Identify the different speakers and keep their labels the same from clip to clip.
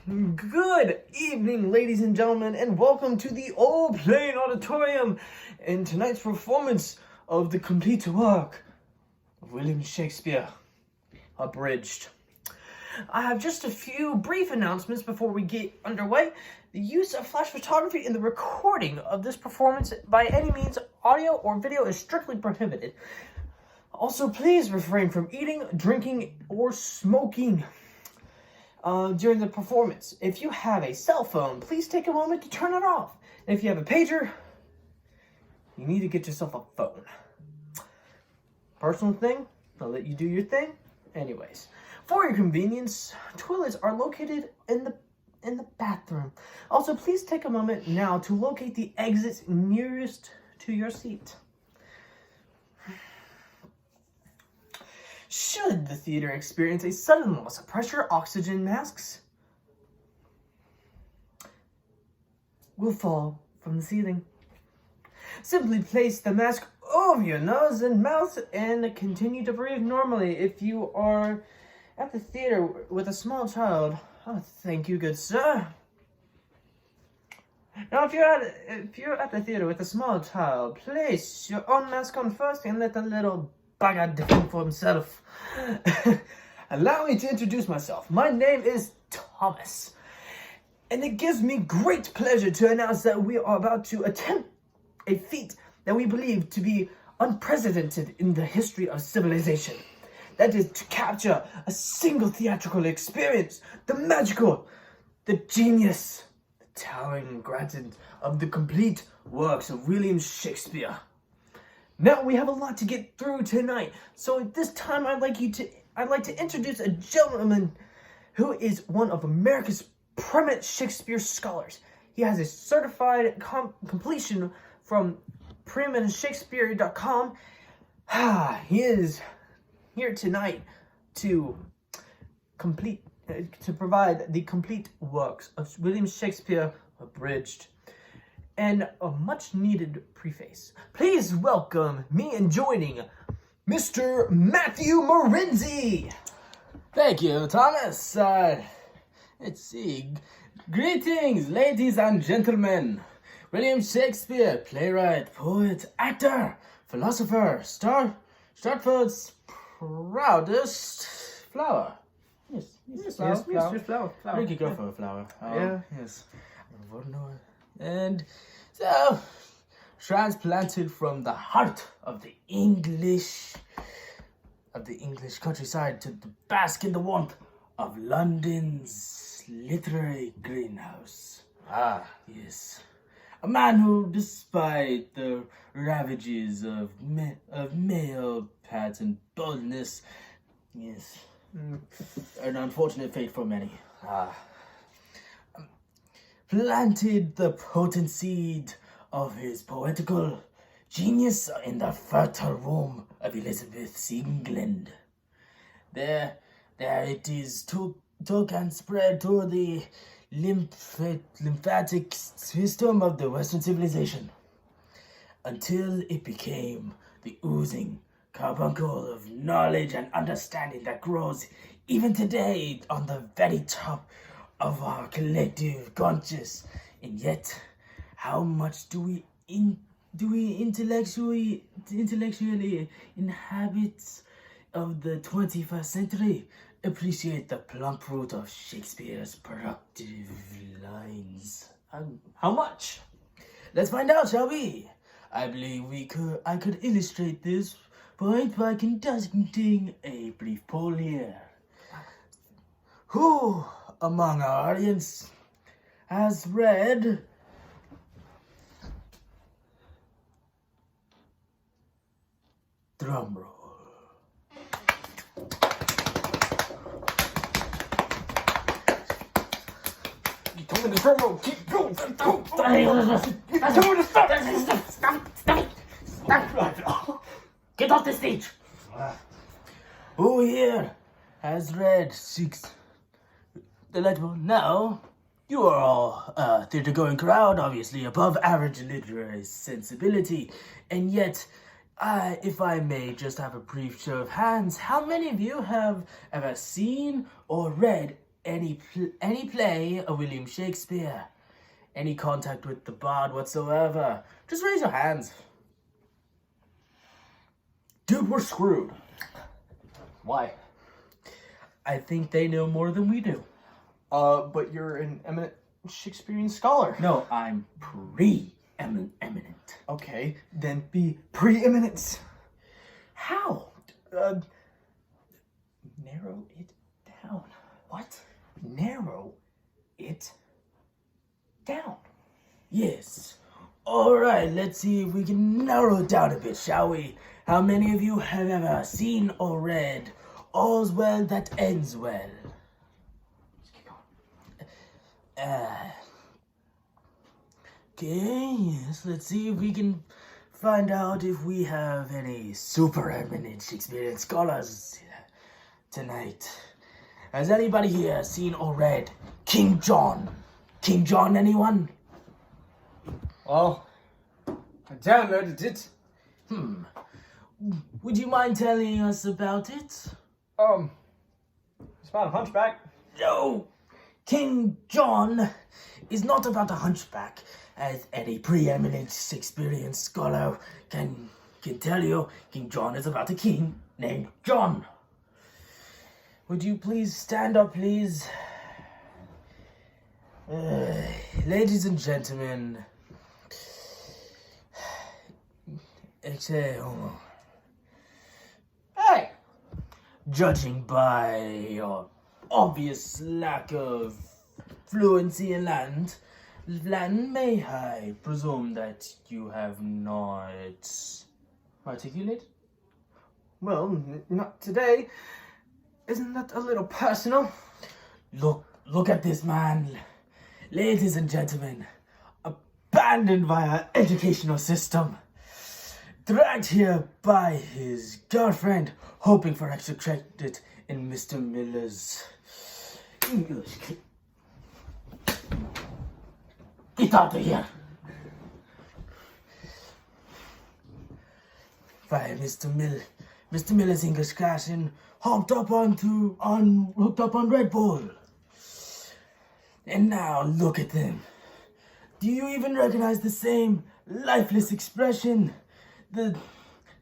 Speaker 1: Good evening, ladies and gentlemen, and welcome to the Old Plain Auditorium in tonight's performance of the complete work of William Shakespeare, abridged. I have just a few brief announcements before we get underway. The use of flash photography in the recording of this performance by any means, audio or video, is strictly prohibited. Also, please refrain from eating, drinking, or smoking during the performance. If you have a cell phone, please take a moment to turn it off. And if you have a pager, you need to get yourself a phone. Personal thing, I'll let you do your thing. Anyways, for your convenience, toilets are located in the bathroom. Also, please take a moment now to locate the exits nearest to your seat. Should the theater experience a sudden loss of pressure, oxygen masks will fall from the ceiling. Simply place the mask over your nose and mouth and continue to breathe normally. If you are at the theater with a small child, oh, thank you, good sir. Now, if you're at the theater with a small child, place your own mask on first and let the little bugger defend for himself. Allow me to introduce myself. My name is Thomas, and it gives me great pleasure to announce that we are about to attempt a feat that we believe to be unprecedented in the history of civilization. That is to capture a single theatrical experience, the magical, the genius, the towering granted of the complete works of William Shakespeare. Now, we have a lot to get through tonight, so at this time I'd like to introduce a gentleman who is one of America's preeminent Shakespeare scholars. He has a certified completion from preeminentshakespeare.com. He is here tonight to provide the complete works of William Shakespeare abridged, and a much-needed preface. Please welcome me in joining Mr. Matthew Morenzi.
Speaker 2: Thank you, Thomas. Let's see. Greetings, ladies and gentlemen. William Shakespeare, playwright, poet, actor, philosopher, Stratford's proudest flower. Yes, flower. We could go for a flower.
Speaker 1: Yeah.
Speaker 2: Yes. And so, transplanted from the heart of the English countryside to bask in the warmth of London's literary greenhouse. Yes. A man who, despite the ravages of male pattern boldness, yes, an unfortunate fate for many, planted the potent seed of his poetical genius in the fertile womb of Elizabeth's England. There it is took and spread to the lymphatic system of the Western civilization, until it became the oozing carbuncle of knowledge and understanding that grows even today on the very top of our collective conscious. And yet, how much do we intellectually inhabitants of the 21st century appreciate the plump fruit of Shakespeare's productive lines? How much? Let's find out, shall we? I believe I could illustrate this point by conducting a brief poll here. Who among our audience has read drum roll?
Speaker 1: You told me to drum roll. Keep going.
Speaker 2: Stop. Get off the stage. Who here has read Shakespeare? Delightful. Now, you are all a theater-going crowd, obviously above average literary sensibility, and yet, if I may just have a brief show of hands, how many of you have ever seen or read any play of William Shakespeare, any contact with the bard whatsoever, just raise your hands. Dude, we're screwed.
Speaker 1: Why?
Speaker 2: I think they know more than we do.
Speaker 1: But you're an eminent Shakespearean scholar.
Speaker 2: No, I'm pre-eminent.
Speaker 1: Okay, then be preeminent.
Speaker 2: How?
Speaker 1: Narrow it down.
Speaker 2: What?
Speaker 1: Narrow it down.
Speaker 2: Yes. Alright, let's see if we can narrow it down a bit, shall we? How many of you have ever seen or read All's Well That Ends Well?
Speaker 1: Let's keep going.
Speaker 2: Okay, yes, let's see if we can find out if we have any super eminent Shakespearean scholars tonight. Has anybody here seen or read King John? King John, anyone?
Speaker 1: Well, I downloaded it.
Speaker 2: Would you mind telling us about it?
Speaker 1: It's about a hunchback.
Speaker 2: No! King John is not about a hunchback, as any preeminent Shakespearean scholar can tell you. King John is about a king named John. Would you please stand up, please? Ladies and gentlemen,
Speaker 1: Hey!
Speaker 2: judging by your obvious lack of fluency in Latin, may I presume that you have not articulated?
Speaker 1: Well, not today. Isn't that a little personal?
Speaker 2: Look at this man. Ladies and gentlemen, abandoned by our educational system, dragged here by his girlfriend, hoping for extra credit in Mr. Miller's English. Get out of here. By Mr. Miller's English class and hooked up on Red Bull. And now look at them. Do you even recognize the same lifeless expression? The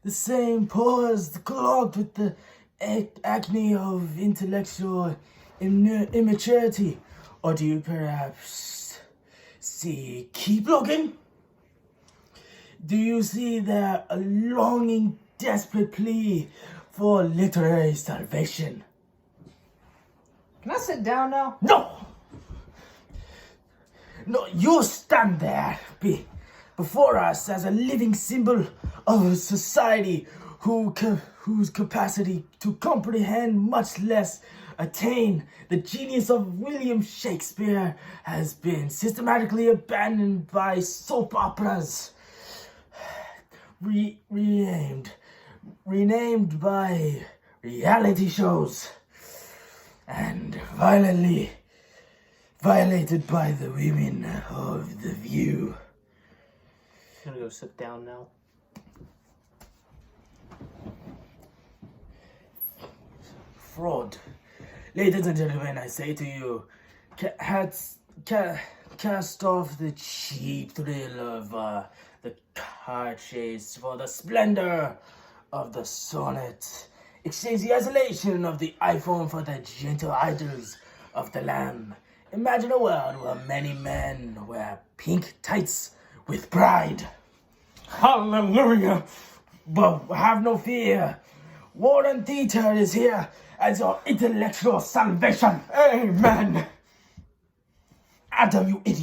Speaker 2: same pause clogged with the acne of intellectual immaturity? Or do you perhaps keep looking? Do you see their longing, desperate plea for literary salvation?
Speaker 1: Can I sit down now?
Speaker 2: No! No, you stand there before us as a living symbol of a society whose capacity to comprehend, much less attain, the genius of William Shakespeare has been systematically abandoned by soap operas, renamed by reality shows, and violently violated by the women of The View.
Speaker 1: I'm gonna go sit down now.
Speaker 2: Fraud. Ladies and gentlemen, I say to you, cast off the cheap thrill of the car chase for the splendor of the sonnet. Exchange the isolation of the iPhone for the gentle idols of the lamb. Imagine a world where many men wear pink tights with pride. Hallelujah! But have no fear. Warren Theater is here as your intellectual salvation.
Speaker 1: Amen!
Speaker 2: Adam, you idiot.